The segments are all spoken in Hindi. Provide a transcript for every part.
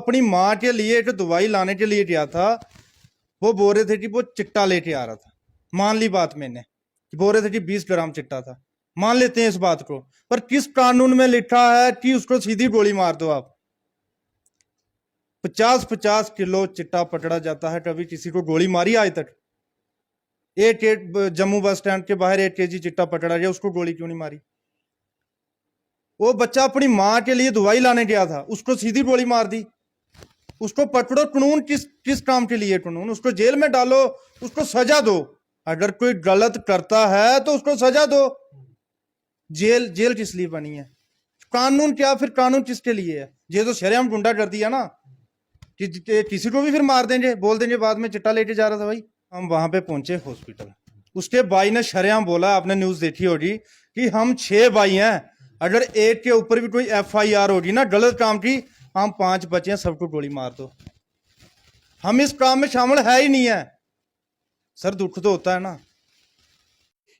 अपनी माँ के लिए जो दवाई लाने के लिए गया था, वो बोल रहे थे कि वो चिट्टा लेके आ रहा था। मान ली बात मैंने, बोल रहे थे कि 20 ग्राम चिट्टा था, मान लेते हैं इस बात को, पर किस कानून में लिखा है कि उसको सीधी गोली मार दो आप? 50-50 किलो चिट्टा पकड़ा जाता है, कभी किसी को गोली मारी आज तक? एक जम्मू बस स्टैंड के बाहर 1 kg चिट्टा पकड़ा गया, उसको गोली क्यों नहीं मारी? वो बच्चा अपनी माँ के लिए दवाई लाने गया था, उसको सीधी गोली मार दी। उसको पकड़ो, कानून किस काम के लिए कानून? उसको जेल में डालो, उसको सजा दो। अगर कोई गलत करता है तो उसको सजा दो। जेल किस लिए बनी है? कानून क्या, फिर कानून किसके लिए है? ये तो शरेआम गुंडा कर दिया ना कि किसी को भी फिर मार देंगे, बोल देंगे बाद में चिट्टा लेके जा रहा था भाई। हम वहां पे पहुंचे हॉस्पिटल, उसके भाई ने शरेआम बोला, आपने न्यूज देखी होगी, कि हम 6 भाई हैं, अगर एक के ऊपर भी कोई FIR होगी ना गलत काम की, हम 5 बचे हैं, सबको गोली मार दो। हम इस काम में शामिल है ही नहीं है। सर दुख तो होता है ना।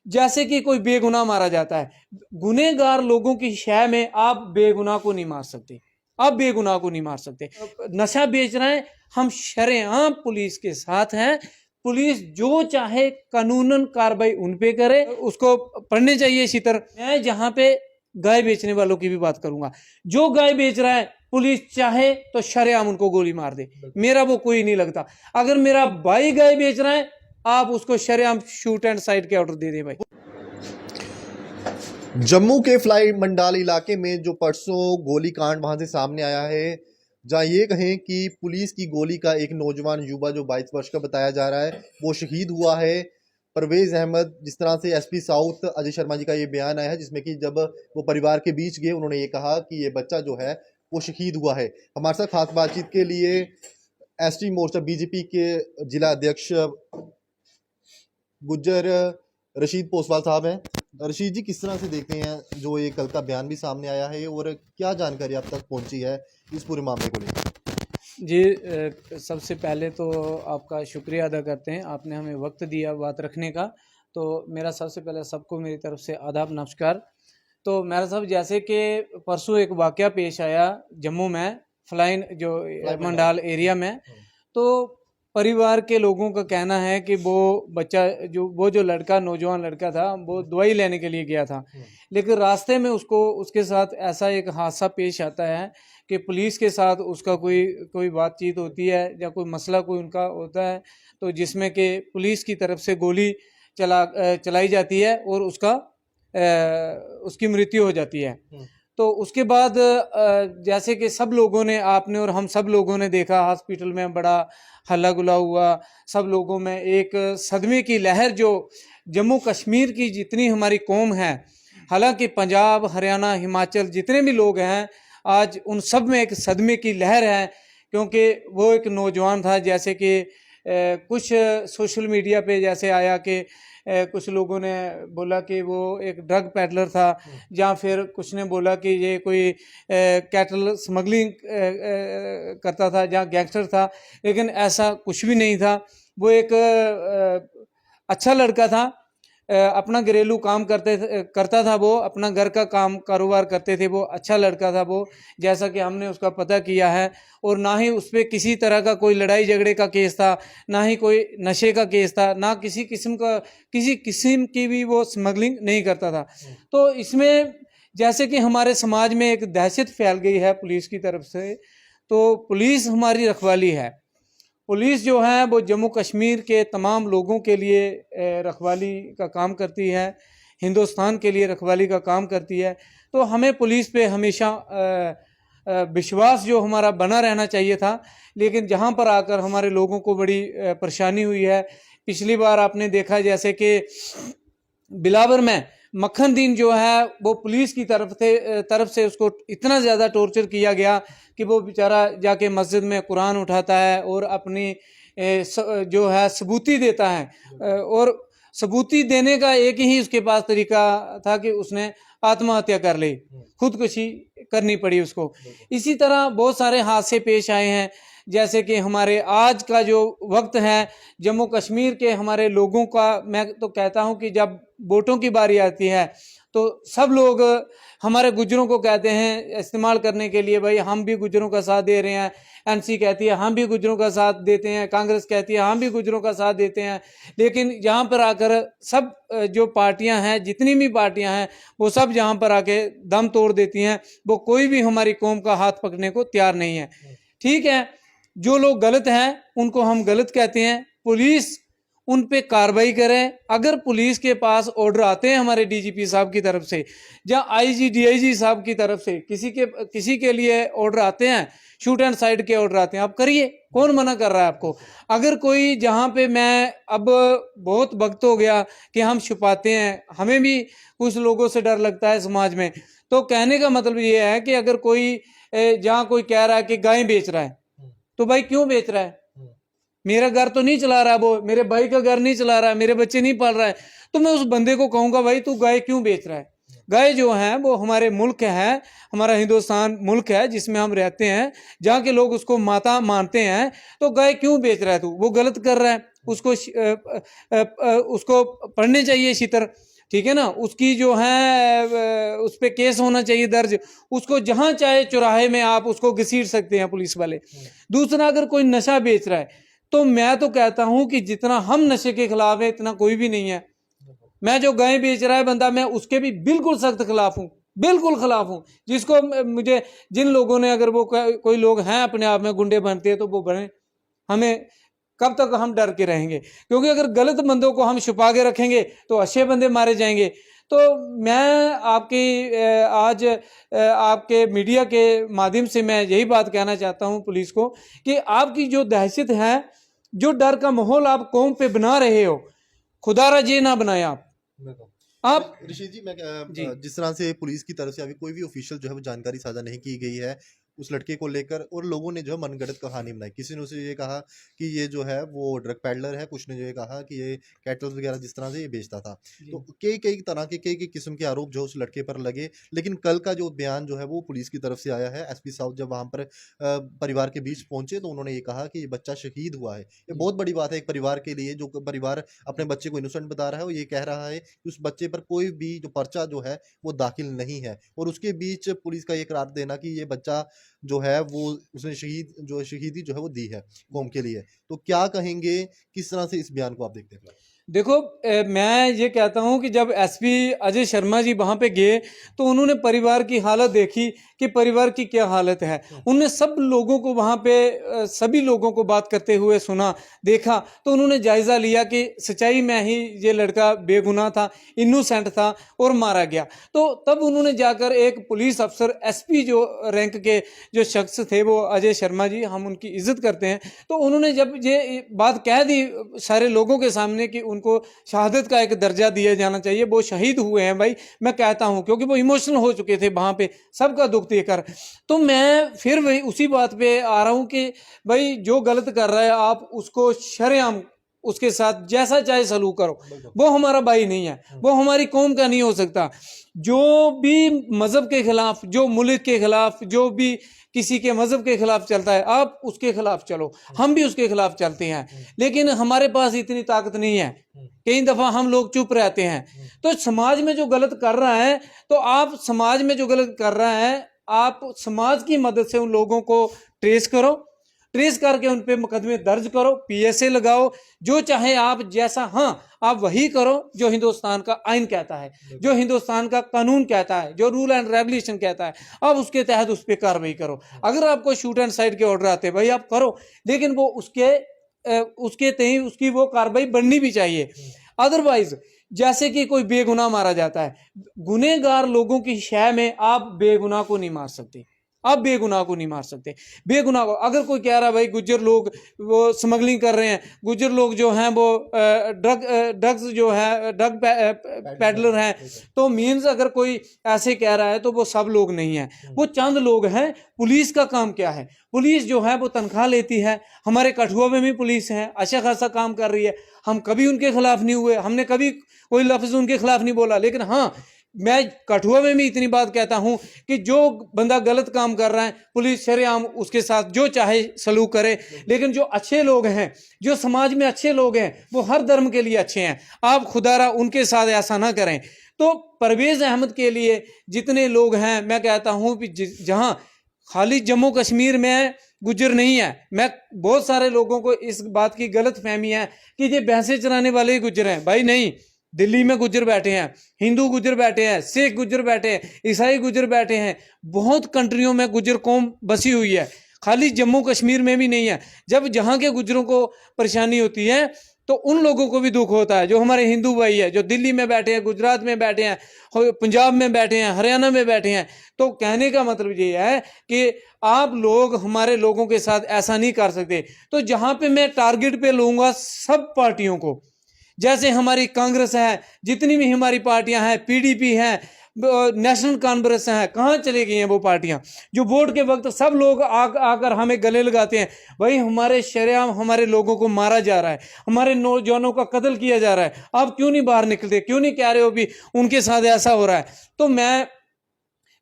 जैसे कि कोई बेगुनाह मारा जाता है, गुनहगार लोगों की शय में आप बेगुनाह को नहीं मार सकते, आप बेगुनाह को नहीं मार सकते। नशा बेच रहे हैं, हम शरेआम पुलिस के साथ हैं। पुलिस जो चाहे कानूनन कार्रवाई उन पे करे, उसको पढ़ने चाहिए इसी तरह। मैं जहां पे गाय बेचने वालों की भी बात करूंगा, जो गाय बेच रहा है पुलिस चाहे तो शरेआम उनको गोली मार दे, मेरा वो कोई नहीं लगता। अगर मेरा भाई गाय बेच रहा है, आप उसको शरेआम शूट एंड साइड के ऑर्डर दे दें भाई। जम्मू के फ्लाई मंडाल इलाके में जो परसों गोली कांड वहां से सामने आया है, जहां ये कहें कि पुलिस की गोली का एक नौजवान युवा जो 22 वर्ष का बताया जा रहा है वो शहीद हुआ है। परवेज अहमद, जिस तरह से SP साउथ अजय शर्मा जी का ये बयान आया है, जिसमें कि जब वो परिवार के बीच गए उन्होंने ये कहा कि ये बच्चा जो है वो शहीद हुआ है। हमारे साथ खास बातचीत के लिए ST मोर्चा BJP के जिला अध्यक्ष गुज्जर रशीद पोसवाल साहब हैं। रशीद जी, किस तरह से देखते हैं जो ये कल का बयान भी सामने आया है, और क्या जानकारी अब तक पहुंची है इस पूरे मामले को लेकर? जी, सबसे पहले तो आपका शुक्रिया अदा करते हैं, आपने हमें वक्त दिया बात रखने का। तो मेरा सबसे पहले सबको मेरी तरफ से आदाब नमस्कार। तो मेरा साहब, जैसे कि परसों एक वाकया पेश आया जम्मू में, फ्लाइन जो मंडाल एरिया में, तो परिवार के लोगों का कहना है कि वो बच्चा जो लड़का, नौजवान लड़का था, वो दवाई लेने के लिए गया था, लेकिन रास्ते में उसके साथ ऐसा एक हादसा पेश आता है कि पुलिस के साथ उसका कोई बातचीत होती है या कोई मसला कोई उनका होता है, तो जिसमें कि पुलिस की तरफ से गोली चलाई जाती है और उसकी मृत्यु हो जाती है। तो उसके बाद जैसे कि सब लोगों ने, आपने और हम सब लोगों ने देखा, हॉस्पिटल में बड़ा हल्ला गुला हुआ, सब लोगों में एक सदमे की लहर, जो जम्मू कश्मीर की जितनी हमारी कौम है, हालांकि पंजाब, हरियाणा, हिमाचल जितने भी लोग हैं, आज उन सब में एक सदमे की लहर है, क्योंकि वो एक नौजवान था। जैसे कि कुछ सोशल मीडिया पे जैसे आया कि कुछ लोगों ने बोला कि वो एक ड्रग पैडलर था, या फिर कुछ ने बोला कि ये कोई कैटल स्मगलिंग करता था या गैंगस्टर था, लेकिन ऐसा कुछ भी नहीं था। वो एक अच्छा लड़का था, अपना घरेलू काम करता था, वो अपना घर का काम कारोबार करते थे, वो अच्छा लड़का था वो, जैसा कि हमने उसका पता किया है। और ना ही उस पर किसी तरह का कोई लड़ाई झगड़े का केस था, ना ही कोई नशे का केस था, ना किसी किस्म की भी वो स्मगलिंग नहीं करता था। तो इसमें जैसे कि हमारे समाज में एक दहशत फैल गई है पुलिस की तरफ से, तो पुलिस हमारी रखवाली है। पुलिस जो है वो जम्मू कश्मीर के तमाम लोगों के लिए रखवाली का काम करती है, हिंदुस्तान के लिए रखवाली का काम करती है। तो हमें पुलिस पे हमेशा विश्वास जो हमारा बना रहना चाहिए था, लेकिन जहां पर आकर हमारे लोगों को बड़ी परेशानी हुई है। पिछली बार आपने देखा जैसे कि बिलावर में मक्खन दीन जो है वो पुलिस की तरफ से उसको इतना ज़्यादा टॉर्चर किया गया कि वो बेचारा जाके मस्जिद में कुरान उठाता है और अपनी जो है सबूती देता है, और सबूती देने का एक ही उसके पास तरीका था कि उसने आत्महत्या कर ली, खुदकुशी करनी पड़ी उसको। इसी तरह बहुत सारे हादसे पेश आए हैं, जैसे कि हमारे आज का जो वक्त है जम्मू कश्मीर के हमारे लोगों का, मैं तो कहता हूं कि जब वोटों की बारी आती है तो सब लोग हमारे गुजरों को कहते हैं इस्तेमाल करने के लिए, भाई हम भी गुजरों का साथ दे रहे हैं, एनसी कहती है हम भी गुजरों का साथ देते हैं, कांग्रेस कहती है हम भी गुजरों का साथ देते हैं। लेकिन यहाँ पर आकर सब जो पार्टियां हैं, जितनी भी पार्टियां हैं, वो सब यहाँ पर आके दम तोड़ देती हैं। वो कोई भी हमारी कौम का हाथ पकड़ने को तैयार नहीं है। ठीक है, जो लोग गलत हैं उनको हम गलत कहते हैं, पुलिस उन पे कार्रवाई करें। अगर पुलिस के पास ऑर्डर आते हैं हमारे डीजीपी साहब की तरफ से या आईजी डीआईजी साहब की तरफ से, किसी के लिए ऑर्डर आते हैं, शूट एंड साइड के ऑर्डर आते हैं, आप करिए, कौन मना कर रहा है आपको। अगर कोई जहाँ पे, मैं अब बहुत वक्त हो गया कि हम छुपाते हैं, हमें भी कुछ लोगों से डर लगता है समाज में, तो कहने का मतलब ये है कि अगर कोई जहाँ कोई कह रहा है कि गाय बेच रहा है, तो भाई क्यों बेच रहा है? मेरा घर तो नहीं चला रहा, वो मेरे भाई का घर नहीं चला रहा है, मेरे बच्चे नहीं पाल रहा है, तो मैं उस बंदे को कहूंगा भाई तू गाय क्यों बेच रहा है? गाय जो है वो हमारे मुल्क है, हमारा हिंदुस्तान मुल्क है जिसमें हम रहते हैं, जहाँ के लोग उसको माता मानते हैं, तो गाय क्यों बेच रहा है तू? वो गलत कर रहा है, उसको पढ़ने चाहिए शितर, ठीक है ना, उसकी जो है उस पर केस होना चाहिए दर्ज, उसको जहाँ चाहे चौराहे में आप उसको घसीट सकते हैं पुलिस वाले। दूसरा, अगर कोई नशा बेच रहा है तो मैं तो कहता हूं कि जितना हम नशे के खिलाफ है इतना कोई भी नहीं है। मैं जो गाय बेच रहा है बंदा, मैं उसके भी बिल्कुल सख्त खिलाफ हूं, बिल्कुल खिलाफ हूं। जिसको मुझे, जिन लोगों ने, अगर वो कोई लोग हैं अपने आप में गुंडे बनते हैं तो वो बने, हमें कब तक हम डर के रहेंगे? क्योंकि अगर गलत बंदों को हम छुपा के रखेंगे तो अच्छे बंदे मारे जाएंगे। तो मैं आपकी आज आपके मीडिया के माध्यम से मैं यही बात कहना चाहता हूं पुलिस को कि आपकी जो दहशत है, जो डर का माहौल आप कौम पे बना रहे हो, खुदारा ये ना बनाए आप। ऋषि जी, मैं जी। जिस तरह से पुलिस की तरफ से अभी कोई भी ऑफिशियल जो है वो जानकारी साझा नहीं की गई है उस लड़के को लेकर, और लोगों ने जो है मनगढ़ंत कहानी बनाई। किसी ने उसे ये कहा कि ये जो है वो ड्रग पैडलर है, कुछ ने जो ये कहा कि ये कैटल्स वगैरह जिस तरह से ये बेचता था। तो कई तरह के कई किस्म के आरोप जो उस लड़के पर लगे। लेकिन कल का जो बयान जो है वो पुलिस की तरफ से आया है, एसपी साहब जब वहाँ पर परिवार के बीच पहुंचे तो उन्होंने ये कहा कि ये बच्चा शहीद हुआ है। ये बहुत बड़ी बात है एक परिवार के लिए, जो परिवार अपने बच्चे को इनोसेंट बता रहा है, वो ये कह रहा है कि उस बच्चे पर कोई भी जो पर्चा जो है वो दाखिल नहीं है, और उसके बीच पुलिस का ये करार देना कि ये बच्चा जो है वो उसने शहीदी जो है वो दी है कौम के लिए। तो क्या कहेंगे, किस तरह से इस बयान को आप देखते हैं? देखो, मैं ये कहता हूं कि जब एसपी अजय शर्मा जी वहां पे गए तो उन्होंने परिवार की हालत देखी कि परिवार की क्या हालत है। उन्होंने सब लोगों को वहां पे सभी लोगों को बात करते हुए सुना, देखा, तो उन्होंने जायजा लिया कि सच्चाई में ही ये लड़का बेगुनाह था, इनोसेंट था और मारा गया। तो तब उन्होंने जाकर एक पुलिस अफसर, एसपी जो रैंक के जो शख्स थे, वो अजय शर्मा जी, हम उनकी इज्जत करते हैं, तो उन्होंने जब ये बात कह दी सारे लोगों के सामने कि उनको शहादत का एक दर्जा दिया जाना चाहिए, वो शहीद हुए हैं भाई, मैं कहता हूं, क्योंकि वो इमोशनल हो चुके थे वहां पे, सबका दुख देकर। तो मैं फिर वही उसी बात पे आ रहा हूं कि भाई जो गलत कर रहा है आप उसको शरेआम उसके साथ जैसा चाहे सलूक करो, वो हमारा भाई नहीं है, वो हमारी कौम का नहीं हो सकता। जो भी मजहब के खिलाफ, जो मुल्क के खिलाफ, जो भी किसी के मजहब के खिलाफ चलता है, आप उसके खिलाफ चलो, हम भी उसके खिलाफ चलते हैं, लेकिन हमारे पास इतनी ताकत नहीं है। कई दफा हम लोग चुप रहते हैं। तो समाज में जो गलत कर रहा है, तो आप समाज में जो गलत कर रहा है, आप समाज की मदद से उन लोगों को ट्रेस करो, ट्रेस करके उन पे मुकदमे दर्ज करो, पीएसए लगाओ, जो चाहे आप, जैसा, हाँ, आप वही करो जो हिंदुस्तान का आइन कहता है, जो हिंदुस्तान का कानून कहता है, जो रूल एंड रेगुलेशन कहता है, आप उसके तहत उस पर कार्रवाई करो। अगर आपको शूट एंड साइड के ऑर्डर आते हैं भाई, आप करो, लेकिन वो उसके तय उसकी वो कार्रवाई बननी भी चाहिए। अदरवाइज जैसे कि कोई बेगुनाह मारा जाता है, गुनहगार लोगों की शय में आप बेगुनाह को नहीं मार सकते, आप बेगुनाह को नहीं मार सकते। बेगुनाह को, अगर कोई कह रहा है भाई गुज्जर लोग वो स्मगलिंग कर रहे हैं, गुज्जर लोग जो हैं वो ड्रग्स जो है ड्रग पैडलर हैं, तो मीन्स अगर कोई ऐसे कह रहा है तो वो सब लोग नहीं हैं, वो चंद लोग हैं। पुलिस का काम क्या है? पुलिस जो है वो तनख्वाह लेती है। हमारे कठुआ में भी पुलिस है, अच्छा खासा काम कर रही है, हम कभी उनके खिलाफ नहीं हुए, हमने कभी कोई लफ्ज उनके खिलाफ नहीं बोला, लेकिन हाँ, मैं कठुआ में भी इतनी बात कहता हूं कि जो बंदा गलत काम कर रहा है पुलिस शरेआम उसके साथ जो चाहे सलूक करे, लेकिन जो अच्छे लोग हैं, जो समाज में अच्छे लोग हैं, वो हर धर्म के लिए अच्छे हैं, आप खुदारा उनके साथ ऐसा ना करें। तो परवेज अहमद के लिए जितने लोग हैं, मैं कहता हूं कि जहां खाली जम्मू कश्मीर में गुज्जर नहीं है, मैं बहुत सारे लोगों को इस बात की गलत फहमी है कि ये भैंसे चराने वाले ही गुज्जर हैं। भाई नहीं, दिल्ली में गुज्जर बैठे हैं, हिंदू गुज्जर बैठे हैं, सिख गुज्जर बैठे हैं, ईसाई गुज्जर बैठे हैं, बहुत कंट्रियों में गुज्जर कौम बसी हुई है, खाली जम्मू कश्मीर में भी नहीं है। जब जहाँ के गुज्जरों को परेशानी होती है तो उन लोगों को भी दुख होता है। जो हमारे हिंदू भाई है, जो दिल्ली में बैठे हैं, गुजरात में बैठे हैं, पंजाब में बैठे हैं, हरियाणा में बैठे हैं। तो कहने का मतलब ये है कि आप लोग हमारे लोगों के साथ ऐसा नहीं कर सकते। तो जहां पे मैं टारगेट पे लूंगा सब पार्टियों को, जैसे हमारी कांग्रेस है, जितनी भी हमारी पार्टियां हैं, पीडीपी है, नेशनल कांफ्रेंस है, कहाँ चली गई हैं वो पार्टियां जो वोट के वक्त सब लोग आकर हमें गले लगाते हैं। भाई हमारे शरेआम हमारे लोगों को मारा जा रहा है, हमारे नौजवानों का कत्ल किया जा रहा है, आप क्यों नहीं बाहर निकलते, क्यों नहीं कह रहे हो भी उनके साथ ऐसा हो रहा है। तो मैं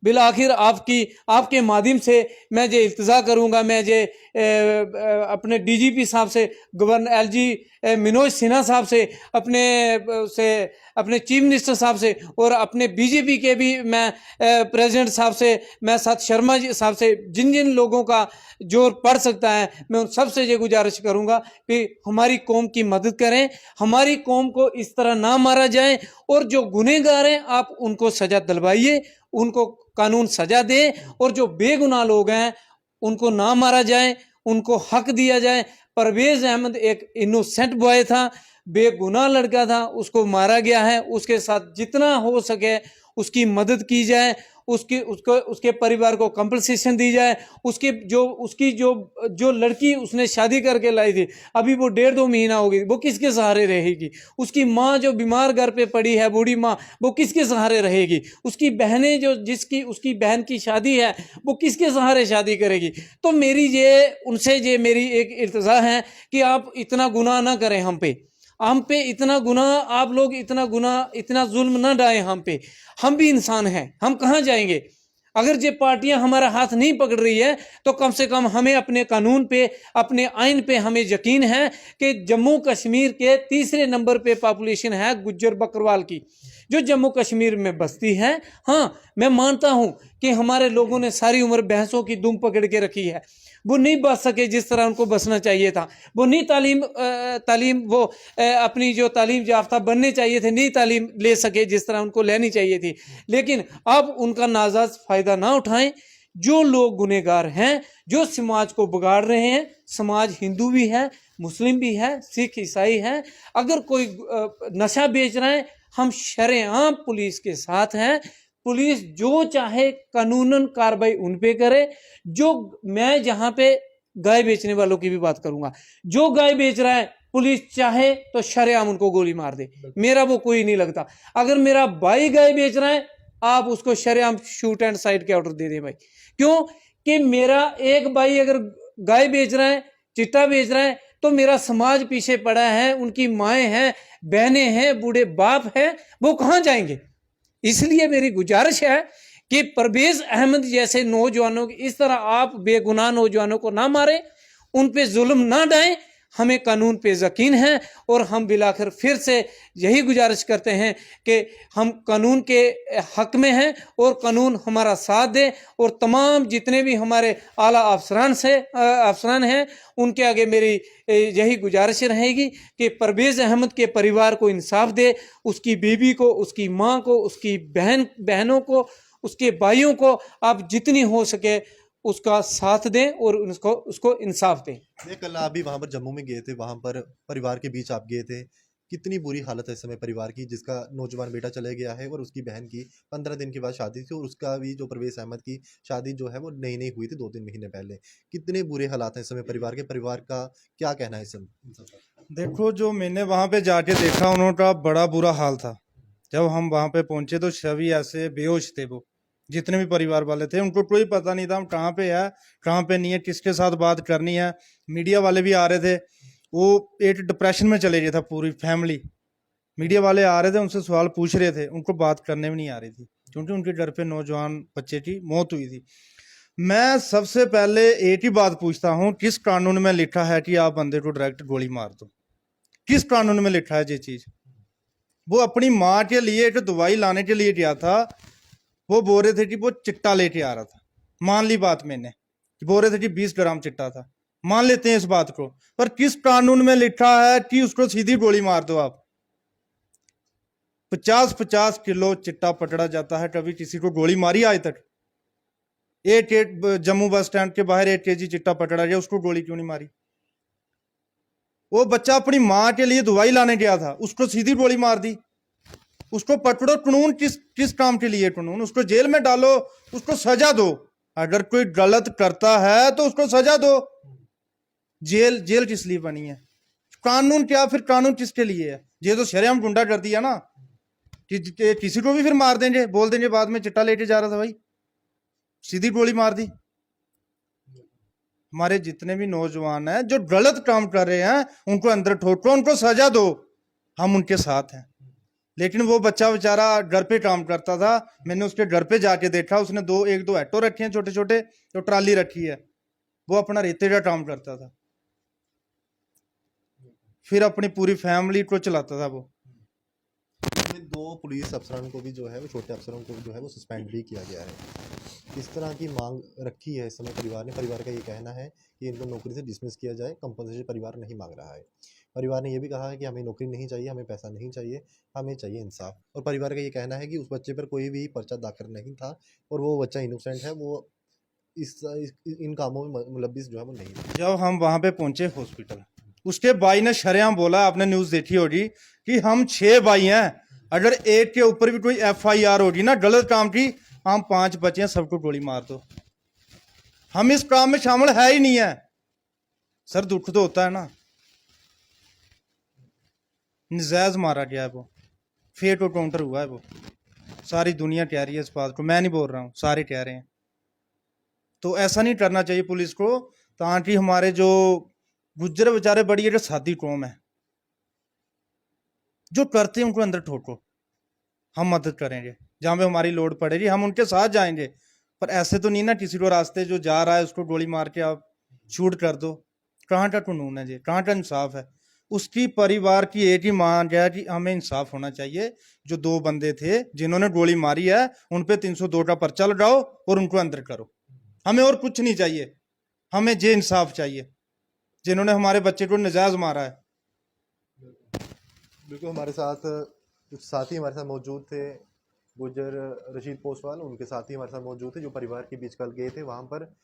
बिल आखिर आपके माध्यम से मैं जे इल्तजा करूंगा, मैं जे अपने डीजीपी साहब से, गवर्नर एलजी मनोज सिन्हा साहब से, अपने चीफ मिनिस्टर साहब से, और अपने बीजेपी के भी मैं प्रेसिडेंट साहब से, मैं सत शर्मा जी साहब से, जिन जिन लोगों का जोर पड़ सकता है, मैं उन सबसे ये गुजारिश करूंगा कि हमारी कौम की मदद करें, हमारी कौम को इस तरह ना मारा जाए, और जो गुनहगार हैं आप उनको सजा दिलवाइए, उनको कानून सजा दे, और जो बेगुनाह लोग हैं उनको ना मारा जाए, उनको हक दिया जाए। परवेज अहमद एक इनोसेंट बॉय था, बेगुनाह लड़का था, उसको मारा गया है, उसके साथ जितना हो सके उसकी मदद की जाए, उसके परिवार को कंपनसेशन दी जाए। उसकी जो लड़की उसने शादी करके लाई थी, अभी वो 1.5-2 महीना हो गई, वो किसके सहारे रहेगी? उसकी माँ जो बीमार घर पे पड़ी है, बूढ़ी माँ, वो किसके सहारे रहेगी? उसकी बहनें उसकी बहन की शादी है, वो किसके सहारे शादी करेगी? तो उनसे मेरी एक इल्तजा है कि आप इतना गुनाह ना करें हम पे इतना गुनाह, आप लोग इतना जुल्म ना डालें हम पे। हम भी इंसान हैं, हम कहाँ जाएंगे? अगर ये पार्टियां हमारा हाथ नहीं पकड़ रही है तो कम से कम हमें अपने कानून पे, अपने आइन पे हमें यकीन है कि जम्मू कश्मीर के 3रे नंबर पे पॉपुलेशन है गुज्जर बकरवाल की, जो जम्मू कश्मीर में बसती है। हाँ, मैं मानता हूं कि हमारे लोगों ने सारी उम्र भैंसों की दुम पकड़ के रखी है, वो नहीं बच सके जिस तरह उनको बसना चाहिए था, वो नहीं अपनी जो तालीम याफ्ता बनने चाहिए थे, नहीं तालीम ले सके जिस तरह उनको लेनी चाहिए थी। लेकिन अब उनका नाजायज फायदा ना उठाएं। जो लोग गुनहगार हैं, जो समाज को बिगाड़ रहे हैं, समाज हिंदू भी है, मुस्लिम भी है, सिख ईसाई है, अगर कोई नशा बेच रहा है, हम शरेआम पुलिस के साथ हैं। पुलिस जो चाहे कानूनन कार्रवाई उन पे करे। मैं जहां पे गाय बेचने वालों की भी बात करूंगा, जो गाय बेच रहा है पुलिस चाहे तो शरेआम उनको गोली मार दे, मेरा वो कोई नहीं लगता। अगर मेरा भाई गाय बेच रहा है, आप उसको शरेआम शूट एंड साइड के ऑर्डर दे दें भाई। क्यों कि मेरा एक भाई अगर गाय बेच रहा है, चिट्टा बेच रहा है, तो मेरा समाज पीछे पड़ा है, उनकी माएँ हैं, बहनें हैं, बूढ़े बाप हैं, वो कहाँ जाएंगे? इसलिए मेरी गुजारिश है कि परवेज अहमद जैसे नौजवानों की इस तरह आप बेगुनाह नौजवानों को ना मारें, उन पे जुल्म ना डालें। हमें कानून पे यकीन है, और हम बिलाखिर फिर से यही गुजारिश करते हैं कि हम कानून के हक में हैं और कानून हमारा साथ दे। और तमाम जितने भी हमारे आला अफसरान हैं, उनके आगे मेरी यही गुजारिश रहेगी कि परवेज अहमद के परिवार को इंसाफ दे, उसकी बीवी को, उसकी माँ को, उसकी बहनों को, उसके भाइयों को आप जितनी हो सके उसका साथ दें और उसको इंसाफ दें। ये कल आप भी वहाँ पर जम्मू में गए थे, वहाँ पर परिवार के बीच आप गए थे, कितनी बुरी हालत है इस समय परिवार की, जिसका नौजवान बेटा चले गया है और उसकी बहन की 15 दिन के बाद शादी थी, और उसका भी जो परवेज अहमद की शादी जो है वो नई हुई थी 2-3 महीने पहले। कितने बुरे हालात हैं इस समय परिवार का क्या कहना है इस समय? देखो, जो मैंने वहां पे जाके देखा, उनका बड़ा बुरा हाल था। जब हम वहां पे पहुंचे तो सभी ऐसे बेहोश थे, वो जितने भी परिवार वाले थे, उनको कोई पता नहीं था हम कहाँ पे है, कहाँ पे नहीं है, किसके साथ बात करनी है। मीडिया वाले भी आ रहे थे, वो एक डिप्रेशन में चले गए था पूरी फैमिली। मीडिया वाले आ रहे थे, उनसे सवाल पूछ रहे थे, उनको बात करने में नहीं आ रही थी क्योंकि उनके डर पे नौजवान बच्चे की मौत हुई थी। मैं सबसे पहले एक ही बात पूछता हूँ, किस कानून में लिखा है कि आप बंदे को डायरेक्ट गोली मार दो? किस कानून में लिखा है ये चीज? वो अपनी माँ के लिए एक दवाई लाने के लिए गया था, वो बोल रहे थे कि वो चिट्टा लेके आ रहा था। मान ली बात मैंने, बोल रहे थे कि 20 ग्राम चिट्टा था, मान लेते हैं इस बात को, पर किस कानून में लिखा है कि उसको सीधी गोली मार दो आप? 50-50 किलो चिट्टा पकड़ा जाता है, कभी किसी को गोली मारी आज तक? एक जम्मू बस स्टैंड के बाहर 1 केजी चिट्टा पकड़ा गया, उसको गोली क्यों नहीं मारी? वो बच्चा अपनी माँ के लिए दवाई लाने गया था, उसको सीधी गोली मार दी। उसको पकड़ो, कानून किस काम के लिए? कानून उसको जेल में डालो, उसको सजा दो। अगर कोई गलत करता है तो उसको सजा दो। जेल किस लिए बनी है? कानून क्या, फिर कानून किसके लिए है? ये तो शरेआम गुंडा कर दिया ना कि किसी को भी फिर मार देंगे, बोल देंगे बाद में चिट्टा लेके जा रहा था भाई, सीधी गोली मार दी। हमारे जितने भी नौजवान हैं जो गलत काम कर रहे हैं, उनको अंदर ठोको, उनको सजा दो, हम उनके साथ हैं। लेकिन वो बच्चा बेचारा घर पे काम करता था, मैंने उसके घर पे जाके देखा, उसने एक दो ऑटो रखे हैं छोटे छोटे, तो ट्राली रखी है, वो अपना रेते का काम करता था, फिर अपनी पूरी फैमिली को चलाता था वो। इसमें 2 पुलिस अफसरों को भी जो है वो, छोटे अफसरों को जो है वो सस्पेंड भी किया गया है। इस तरह की मांग रखी है इस समय परिवार ने। परिवार का ये कहना है कि इनको नौकरी से डिसमिस किया जाए, कंपनसेशन परिवार नहीं मांग रहा है। परिवार ने ये भी कहा है कि हमें नौकरी नहीं चाहिए, हमें पैसा नहीं चाहिए, हमें चाहिए इंसाफ। और परिवार का ये कहना है कि उस बच्चे पर कोई भी पर्चा दाखिल नहीं था और वो बच्चा इनोसेंट है, वो इन कामों में मुलब्बिस जो है वो नहीं था। जब हम वहां पे पहुंचे हॉस्पिटल, उसके भाई ने शरेआम बोला, आपने न्यूज देखी होगी, कि हम 6 भाई हैं, अगर एक के ऊपर भी कोई FIR होगी ना गलत काम की, हम 5 बचे हैं, सबको गोली मार दो, हम इस काम में शामिल है ही नहीं है। सर दुख तो होता है ना, नजायज मारा गया है वो, फेक काउंटर हुआ है वो, सारी दुनिया कह रही है इस बात को, मैं नहीं बोल रहा हूँ, सारे कह रहे हैं। तो ऐसा नहीं करना चाहिए पुलिस को, ताकि हमारे जो गुज्जर बेचारे बड़ी एक सादी कौम है, जो करते हैं उनको अंदर ठोको, हम मदद करेंगे, जहां पे हमारी लोड पड़ेगी हम उनके साथ जाएंगे। पर ऐसे तो नहीं ना किसी को रास्ते जो जा रहा है उसको गोली मार के आप शूट कर दो। कहाँ का कानून है जी, कहाँ का इंसाफ है? उसकी परिवार की एक ही मांग है कि हमें इंसाफ होना चाहिए। जो 2 बंदे थे जिन्होंने गोली मारी है, उन पे 302 का पर्चा लगाओ और उनको अंदर करो। हमें और कुछ नहीं चाहिए, हमें ये इंसाफ चाहिए जिन्होंने हमारे बच्चे को नजायज मारा है। बिल्कुल, हमारे साथ कुछ साथी हमारे साथ मौजूद थे, गुजर रशीद पोसवाल, उनके साथी हमारे साथ मौजूद थे जो परिवार के बीच कल गए थे वहाँ पर।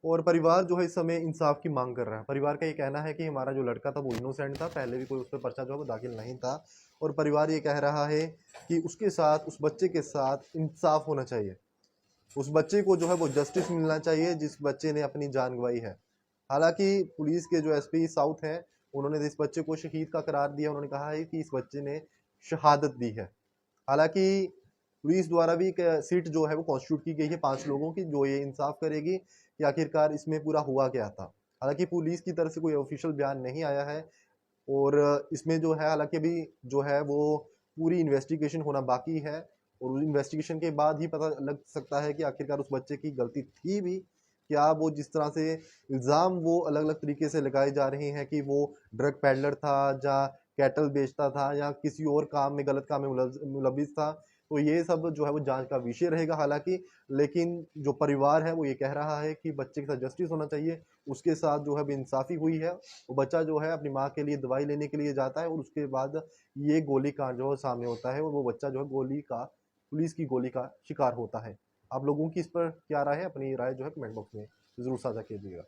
और परिवार जो है इस समय इंसाफ की मांग कर रहा है। परिवार का ये कहना है कि हमारा जो लड़का था वो इनोसेंट था, पहले भी कोई उस पर पर्चा जो है वो दाखिल नहीं था। और परिवार ये कह रहा है कि उसके साथ, उस बच्चे के साथ इंसाफ होना चाहिए, उस बच्चे को जो है वो जस्टिस मिलना चाहिए जिस बच्चे ने अपनी जान गंवाई है। हालांकि पुलिस के जो SP साउथ हैं, उन्होंने इस बच्चे को शहीद का करार दिया। उन्होंने कहा है कि इस बच्चे ने शहादत दी है। हालांकि पुलिस द्वारा भी एक सीट जो है वो कॉन्स्टिट्यूट की गई है 5 लोगों की, जो ये इंसाफ करेगी कि आखिरकार इसमें पूरा हुआ क्या था। हालांकि पुलिस की तरफ से कोई ऑफिशियल बयान नहीं आया है और इसमें जो है हालांकि अभी जो है वो पूरी इन्वेस्टिगेशन होना बाकी है और उस इन्वेस्टिगेशन के बाद ही पता लग सकता है कि आखिरकार उस बच्चे की गलती थी भी क्या। वो जिस तरह से इल्ज़ाम वो अलग अलग तरीके से लगाए जा रहे हैं कि वो ड्रग पैडलर था या कैटल बेचता था या किसी और काम में, गलत काम में मुलविस था, तो ये सब जो है वो जांच का विषय रहेगा। हालांकि लेकिन जो परिवार है वो ये कह रहा है कि बच्चे के साथ जस्टिस होना चाहिए, उसके साथ जो है बेइंसाफी हुई है। वो बच्चा जो है अपनी माँ के लिए दवाई लेने के लिए जाता है और उसके बाद ये गोली कांड जो है सामने होता है और वो बच्चा जो है पुलिस की गोली का शिकार होता है। आप लोगों की इस पर क्या राय है? अपनी राय जो है कमेंट बॉक्स में ज़रूर साझा कीजिएगा।